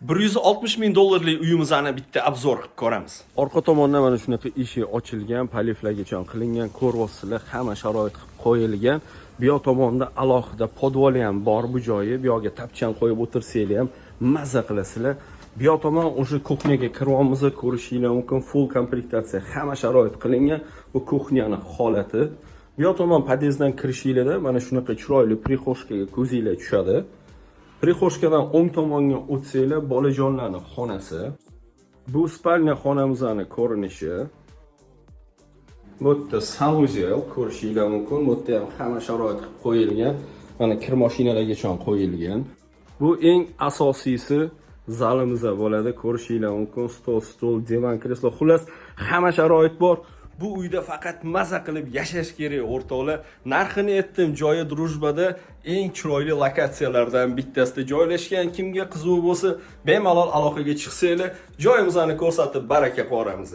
160 ming dollarlik uyimizni bitta obzor qilib ko'ramiz. Orqa tomonda mana shunaqa eshik ochilgan, paliflargacha qilingan, ko'rvoslar hamma sharoit qilib qo'yilgan. Bu yoq tomonda alohida podvoli ham bor bu joyi. Bu yoqga tapchan qo'yib o'tirsanglar ham mazza qilasizlar. Bu yoq tomon o'sha kuxnyaga kiryapmiz, ko'rishinglar mumkin. Full komplektatsiya, hamma sharoit qilingan. Bu kuxnyaning holati. Bu yoq tomon podyezddan kirishinglarda mana shunaqa chiroyli prixoshkaga ko'zinglar tushadi. Prixoshkadan o'ng tomonga o'tsanglar, bolajonlarning xonasi. Bu spalnya xonamizning ko'rinishi. Bu yerda sanuzel ko'rishinglar mumkin. Bu yerda ham hamma sharoit qilib qo'yilgan. Mana kir mashinalargacha qo'yilgan. Bu eng asosiysi zalimizda bo'ladi. Ko'rishinglar mumkin. Stol, divan, kreslo, xullas hamma sharoit bor. Bu uyda faqat maza qilib yashash kerak o'rtoqlar. Narxini aytdim, joyi Drujbada eng chiroyli lokatsiyalardan bittasida joylashgan. Kimga qiziq bo'lsa, bemalol aloqaga chiqsanglar, joyimizni ko'rsatib baraka boramiz.